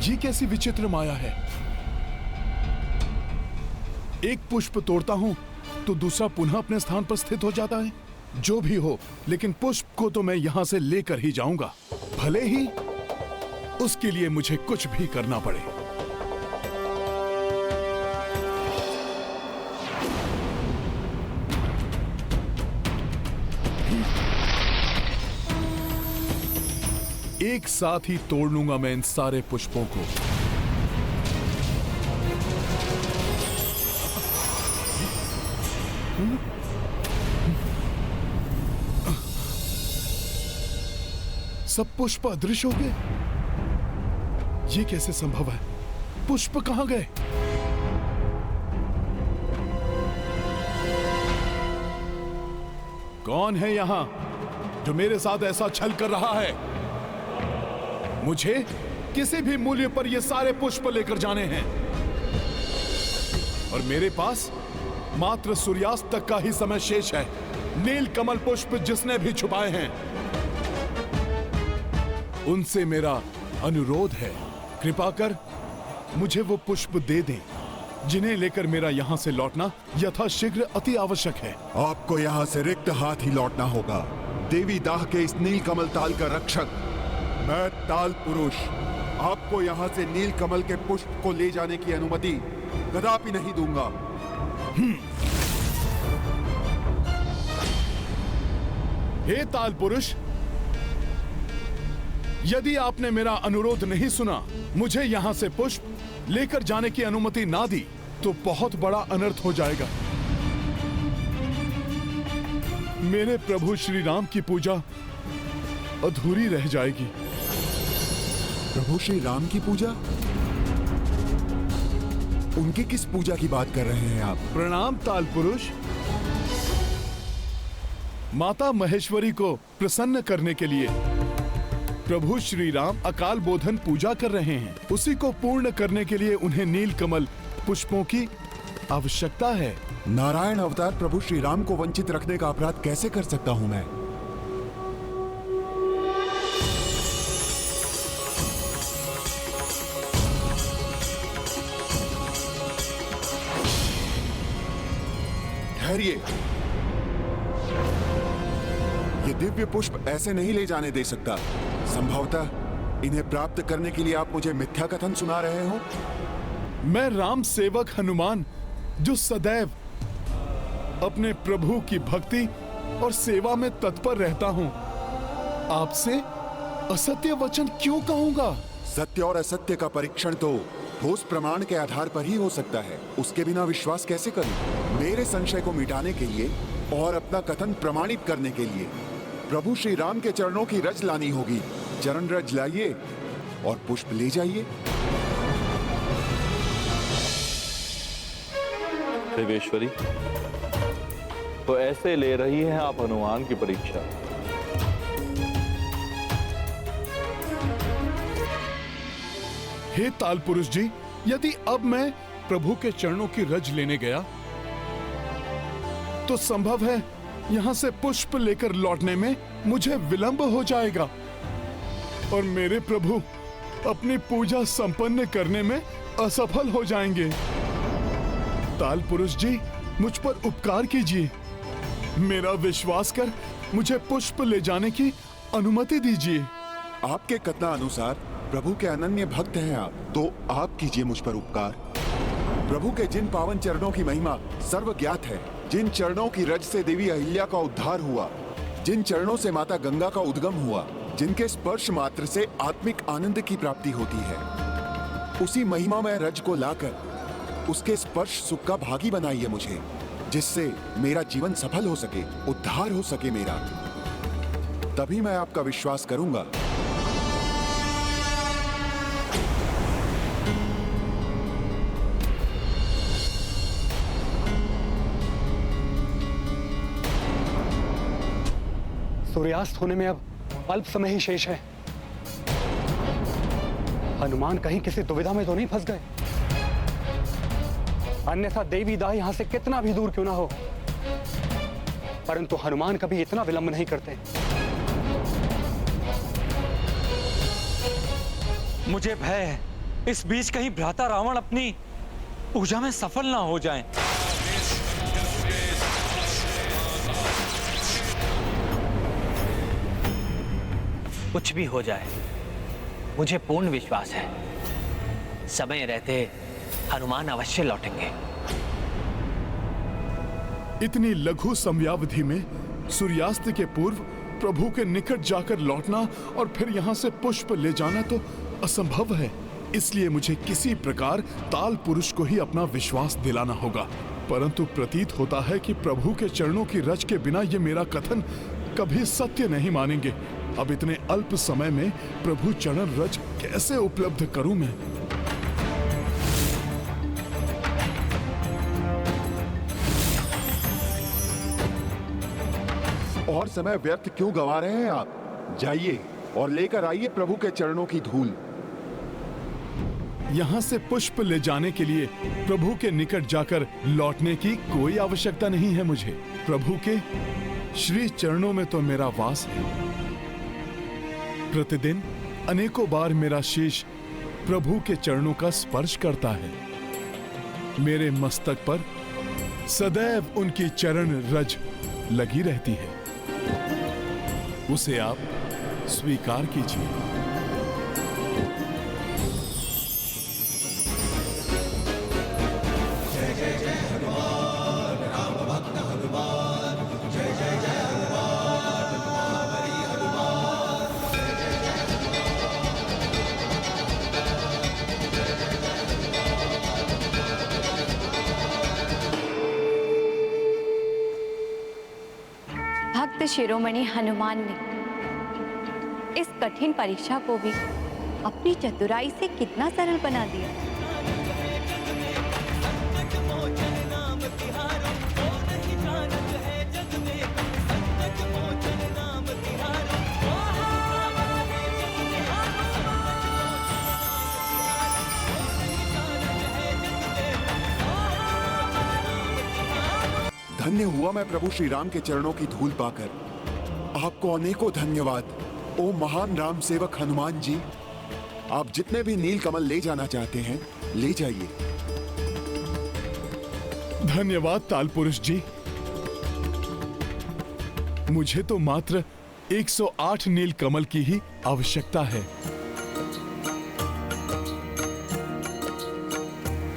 ये कैसी विचित्र माया है। एक पुष्प तोड़ता हूं तो दूसरा पुनः अपने स्थान पर स्थित हो जाता है। जो भी हो, लेकिन पुष्प को तो मैं यहां से लेकर ही जाऊंगा, भले ही उसके लिए मुझे कुछ भी करना पड़े। एक साथ ही तोड़ लूंगा मैं इन सारे पुष्पों को। सब पुष्प अदृश्य हो गए। ये कैसे संभव है? पुष्प कहां गए? कौन है यहां जो मेरे साथ ऐसा छल कर रहा है? मुझे किसी भी मूल्य पर ये सारे पुष्प लेकर जाने हैं और मेरे पास मात्र सूर्यास्त तक का ही समय शेष है। नील कमल पुष्प जिसने भी छुपाए हैं, उनसे मेरा अनुरोध है, कृपा कर मुझे वो पुष्प दे दें जिन्हें लेकर मेरा यहां से लौटना यथाशीघ्र अति आवश्यक है। आपको यहां से रिक्त हाथ ही लौटना होगा। देवी दाह के इस नील कमल ताल का रक्षक मैं ताल पुरुष आपको यहां से नील कमल के पुष्प को ले जाने की अनुमति कदापि नहीं दूंगा। हे ताल पुरुष, यदि आपने मेरा अनुरोध नहीं सुना, मुझे यहां से पुष्प लेकर जाने की अनुमति ना दी, तो बहुत बड़ा अनर्थ हो जाएगा। मेरे प्रभु श्री राम की पूजा अधूरी रह जाएगी। प्रभु श्री राम की पूजा? उनकी किस पूजा की बात कर रहे हैं आप? प्रणाम ताल पुरुष। माता महेश्वरी को प्रसन्न करने के लिए प्रभु श्री राम अकाल बोधन पूजा कर रहे हैं। उसी को पूर्ण करने के लिए उन्हें नील कमल पुष्पों की आवश्यकता है। नारायण अवतार प्रभु श्री राम को वंचित रखने का अपराध कैसे कर सकता हूं मैं? ठहरिए, ये दिव्य पुष्प ऐसे नहीं ले जाने दे सकता। संभवतः इन्हें प्राप्त करने के लिए आप मुझे मिथ्या कथन सुना रहे हो। मैं राम सेवक हनुमान, जो सदैव अपने प्रभु की भक्ति और सेवा में तत्पर रहता हूं, आपसे असत्य वचन क्यों कहूंगा? सत्य और असत्य का परीक्षण तो ठोस प्रमाण के आधार पर ही हो सकता है। उसके बिना विश्वास कैसे करूं? मेरे संशय को मिटाने के लिए और अपना कथन प्रमाणित करने के लिए प्रभु श्री राम के चरणों की रज लानी होगी। चरण रज लाइए और पुष्प ले जाइए। देवेश्वरी, तो ऐसे ले रही हैं आप हनुमान की परीक्षा? हे ताल पुरुष जी, यदि अब मैं प्रभु के चरणों की रज लेने गया तो संभव है यहां से पुष्प लेकर लौटने में मुझे विलंब हो जाएगा और मेरे प्रभु अपनी पूजा संपन्न करने में असफल हो जाएंगे। ताल पुरुष जी, मुझ पर उपकार कीजिए। मेरा विश्वास कर मुझे पुष्प ले जाने की अनुमति दीजिए। आपके कथनानुसार प्रभु के अनन्य भक्त हैं आप, तो आप कीजिए मुझ पर उपकार। प्रभु के जिन पावन चरणों की महिमा सर्व ज्ञात है, जिन चरणों की रज से देवी अहिल्या का उद्धार हुआ, जिन चरणों से माता गंगा का उद्गम हुआ, जिनके स्पर्श मात्र से आत्मिक आनंद की प्राप्ति होती है, उसी महिमा में रज को लाकर उसके स्पर्श सुख का भागी बनाइए मुझे, जिससे मेरा जीवन सफल हो सके, उद्धार हो सके मेरा। तभी मैं आपका विश्वास करूंगा। सूर्यास्त होने में अब अल्प समय ही शेष है। हनुमान कहीं किसी दुविधा में तो नहीं फंस गए? अन्यथा देवी दाह यहां से कितना भी दूर क्यों ना हो, परंतु हनुमान कभी इतना विलंब नहीं करते। मुझे भय है इस बीच कहीं भ्राता रावण अपनी पूजा में सफल ना हो जाएं। कुछ भी हो जाए, मुझे पूर्ण विश्वास है समय रहते हनुमान अवश्य लौटेंगे। इतनी लघु समयावधि में सूर्यास्त के पूर्व प्रभु के निकट जाकर लौटना और फिर यहाँ से पुष्प ले जाना तो असंभव है। इसलिए मुझे किसी प्रकार ताल पुरुष को ही अपना विश्वास दिलाना होगा। परंतु प्रतीत होता है कि प्रभु के चरणों की रज के बिना ये मेरा कथन कभी सत्य नहीं मानेंगे। अब इतने अल्प समय में प्रभु चरण रज कैसे उपलब्ध करूं मैं? और समय व्यर्थ क्यों गंवा रहे हैं आप? जाइए और लेकर आइए प्रभु के चरणों की धूल। यहाँ से पुष्प ले जाने के लिए प्रभु के निकट जाकर लौटने की कोई आवश्यकता नहीं है मुझे। प्रभु के श्री चरणों में तो मेरा वास है। प्रतिदिन अनेकों बार मेरा शीश प्रभु के चरणों का स्पर्श करता है। मेरे मस्तक पर सदैव उनकी चरण रज लगी रहती है। उसे आप स्वीकार कीजिए। भक्त शिरोमणि हनुमान ने इस कठिन परीक्षा को भी अपनी चतुराई से कितना सरल बना दिया। धन्य हुआ मैं प्रभु श्री राम के चरणों की धूल पाकर। आपको अनेकों धन्यवाद ओ महान राम सेवक हनुमान जी। आप जितने भी नील कमल ले जाना चाहते हैं ले जाइए। धन्यवाद ताल पुरुष जी। मुझे तो मात्र 108 नील कमल की ही आवश्यकता है।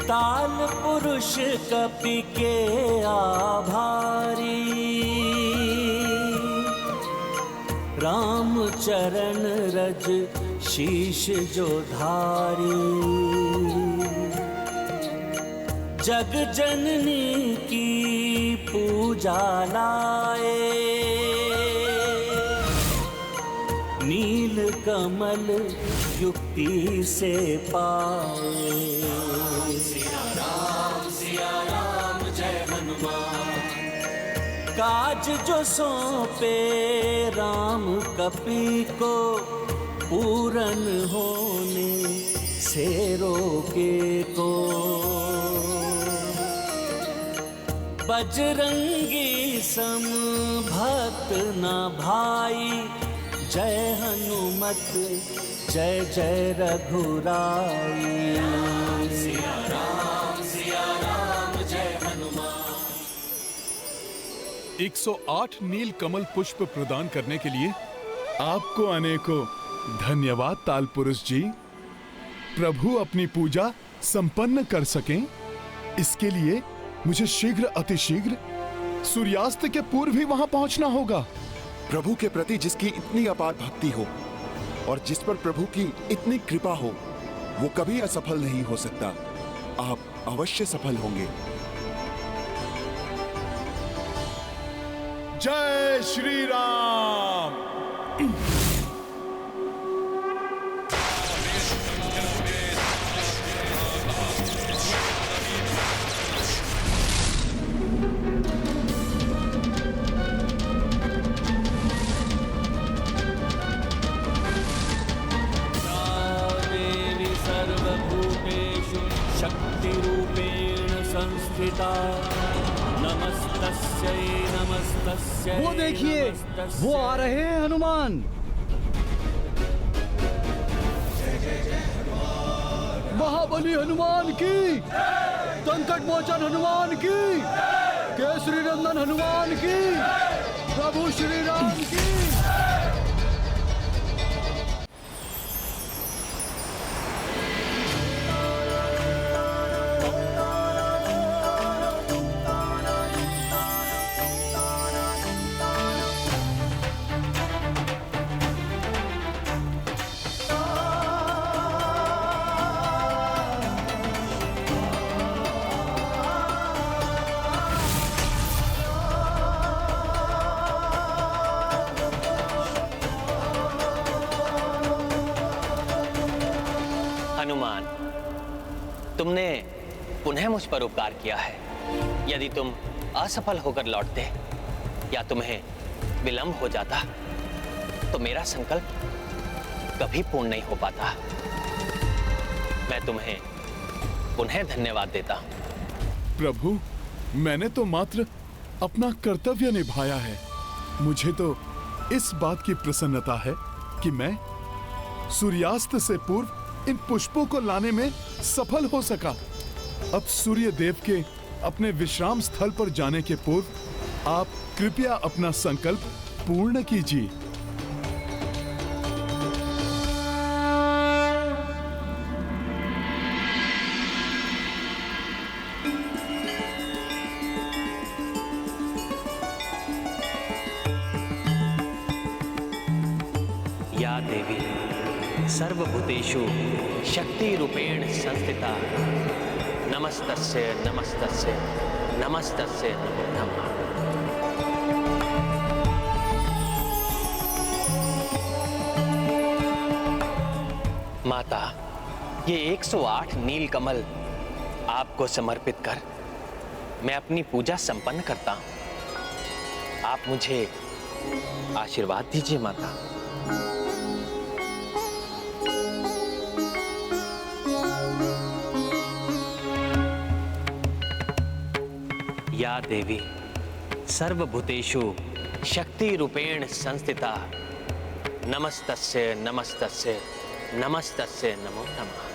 ताल पुरुष कपि के आभारी, राम चरण रज शीश जो धारी। जग जननी की पूजा लाए, नील कमल युक्ति से पाए। सिया राम जय हनुमान। काज जो सौंपे राम कपि को, पूरन होने से रोके को। बजरंगी सम भक्त न भाई, जय हनुमत जय जय रघुराई। सिया राम जय हनुमान। 108 नील कमल पुष्प प्रदान करने के लिए आपको अनेकों धन्यवाद ताल पुरुष जी। प्रभु अपनी पूजा संपन्न कर सकें, इसके लिए मुझे शीघ्र अतिशीघ्र सूर्यास्त के पूर्व ही वहां पहुंचना होगा। प्रभु के प्रति जिसकी इतनी अपार भक्ति हो और जिस पर प्रभु की इतनी कृपा हो, वो कभी असफल नहीं हो सकता। आप अवश्य सफल होंगे। जय श्री राम। शक्तिरूपेण संस्थिता। नमस्तस्यै नमस्तस्यै। वो देखिए, वो आ रहे हैं हनुमान। बली हनुमान की, संकट मोचन हनुमान की, केसरी नंदन हनुमान की, प्रभु श्री राम की। हनुमान, तुमने पुनः मुझ पर उपकार किया है। यदि तुम असफल होकर लौटते या तुम्हें विलंब हो जाता तो मेरा संकल्प कभी पूर्ण नहीं हो पाता। मैं तुम्हें पुनः धन्यवाद देता हूं। प्रभु, मैंने तो मात्र अपना कर्तव्य निभाया है। मुझे तो इस बात की प्रसन्नता है कि मैं सूर्यास्त से पूर्व इन पुष्पों को लाने में सफल हो सका। अब सूर्य देव के अपने विश्राम स्थल पर जाने के पूर्व आप कृपया अपना संकल्प पूर्ण कीजिए। या देवी सर्वभूतेषु शक्ति रूपेण संस्थिता, नमस्तस्यै नमस्तस्यै नमस्तस्यै नमो नमः। माता, ये 108 नीलकमल आपको समर्पित कर मैं अपनी पूजा संपन्न करता हूं। आप मुझे आशीर्वाद दीजिए माता। या देवी सर्वभूतेषु शक्ति रूपेण संस्थिता, नमस्तस्यै नमस्तस्यै नमस्तस्यै नमो नमः।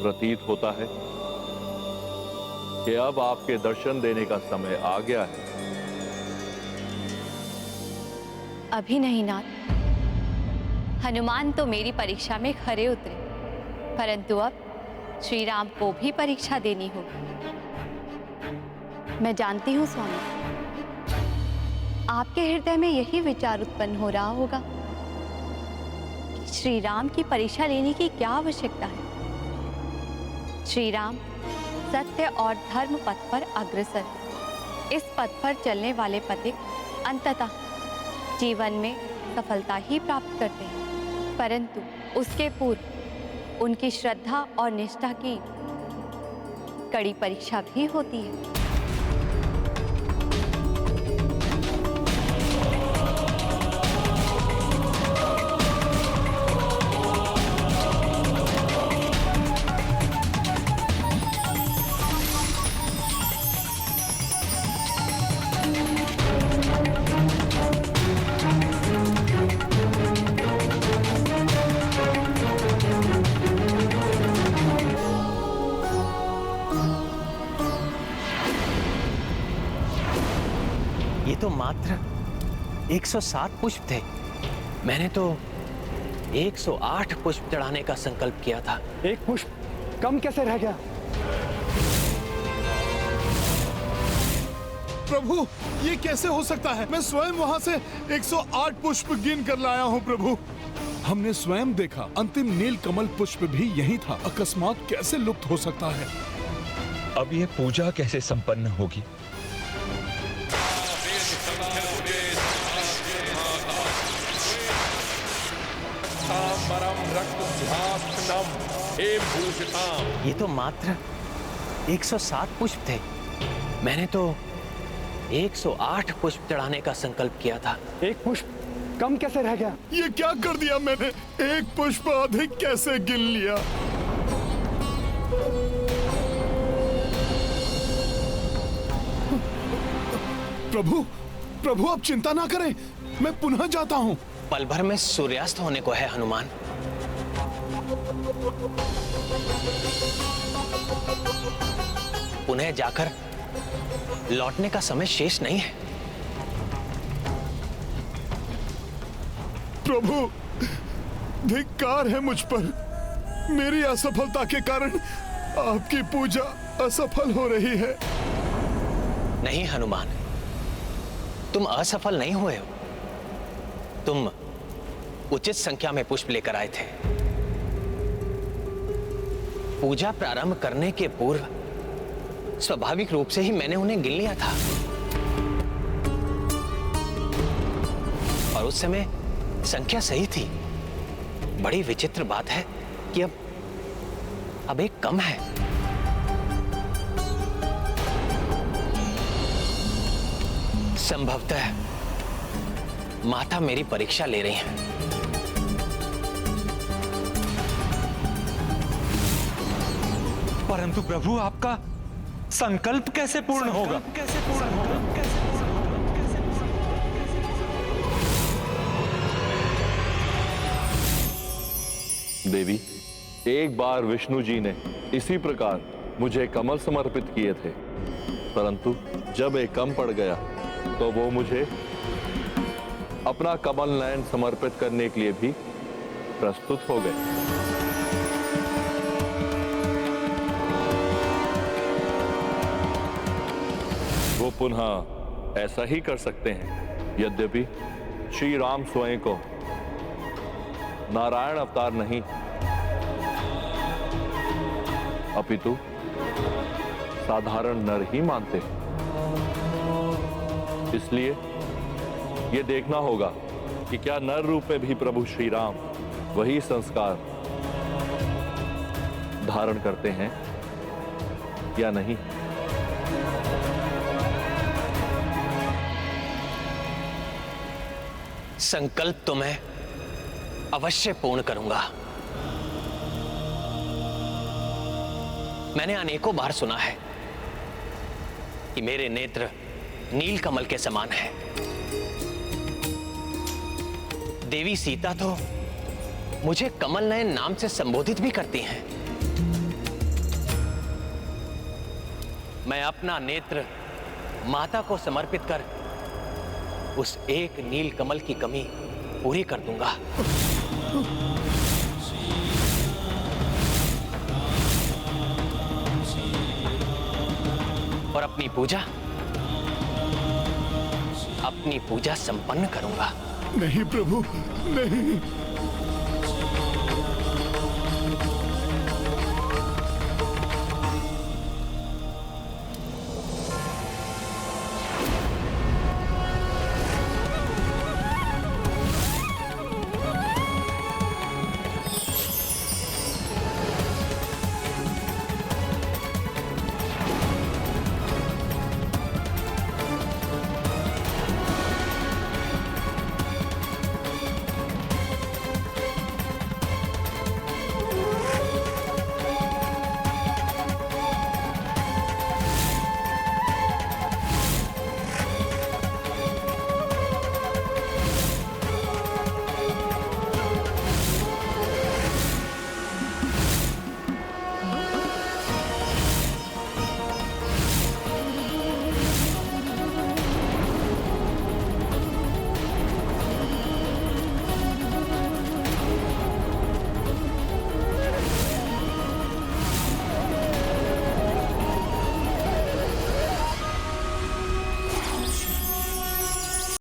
प्रतीत होता है कि अब आपके दर्शन देने का समय आ गया है। अभी नहीं नाथ। हनुमान तो मेरी परीक्षा में खरे उतरे, परंतु अब श्री राम को भी परीक्षा देनी होगी। मैं जानती हूँ स्वामी, आपके हृदय में यही विचार उत्पन्न हो रहा होगा कि श्री राम की परीक्षा लेने की क्या आवश्यकता है। श्री राम सत्य और धर्म पथ पर अग्रसर, इस पथ पर चलने वाले पथिक अंततः जीवन में सफलता ही प्राप्त करते हैं, परंतु उसके पूर्व उनकी श्रद्धा और निष्ठा की कड़ी परीक्षा भी होती है। ये तो मात्र 107 पुष्प थे। मैंने तो 108 पुष्प चढ़ाने का संकल्प किया था। एक पुष्प कम कैसे रह गया? प्रभु, ये कैसे हो सकता है? मैं स्वयं वहाँ से 108 पुष्प गिन कर लाया हूँ प्रभु। हमने स्वयं देखा, अंतिम नील कमल पुष्प भी यही था। अकस्मात कैसे लुप्त हो सकता है? अब ये पूजा कैसे संपन्न होगी? ये तो मात्र 107 पुष्प थे। मैंने तो 108 पुष्प चढ़ाने का संकल्प किया था। एक पुष्प कम कैसे रह गया? ये क्या कर दिया मैंने? एक पुष्प अधिक कैसे गिन लिया? प्रभु, प्रभु आप चिंता ना करें, मैं पुनः जाता हूँ। पल भर में सूर्यास्त होने को है हनुमान। पुनः जाकर लौटने का समय शेष नहीं है। प्रभु, धिक्कार है मुझ पर। मेरी असफलता के कारण आपकी पूजा असफल हो रही है। नहीं हनुमान, तुम असफल नहीं हुए हो। तुम उचित संख्या में पुष्प लेकर आए थे। पूजा प्रारंभ करने के पूर्व स्वाभाविक रूप से ही मैंने उन्हें गिन लिया था। और उस समय संख्या सही थी। बड़ी विचित्र बात है कि अब एक कम है। संभवतः माता मेरी परीक्षा ले रही हैं। परंतु प्रभु, आपका संकल्प कैसे पूर्ण होगा? देवी, एक बार विष्णु जी ने इसी प्रकार मुझे कमल समर्पित किए थे, परंतु जब एक कम पड़ गया तो वो मुझे अपना कमल नयन समर्पित करने के लिए भी प्रस्तुत हो गए। वो पुनः ऐसा ही कर सकते हैं। यद्यपि श्री राम स्वयं को नारायण अवतार नहीं अपितु साधारण नर ही मानते हैं। इसलिए यह देखना होगा कि क्या नर रूप में भी प्रभु श्री राम वही संस्कार धारण करते हैं या नहीं। संकल्प तो मैं अवश्य पूर्ण करूंगा। मैंने अनेकों बार सुना है कि मेरे नेत्र नील कमल के समान है। देवी सीता तो मुझे कमल नयन नाम से संबोधित भी करती हैं। मैं अपना नेत्र माता को समर्पित कर उस एक नील कमल की कमी पूरी कर दूंगा। और अपनी पूजा संपन्न करूंगा। नहीं प्रभु, नहीं।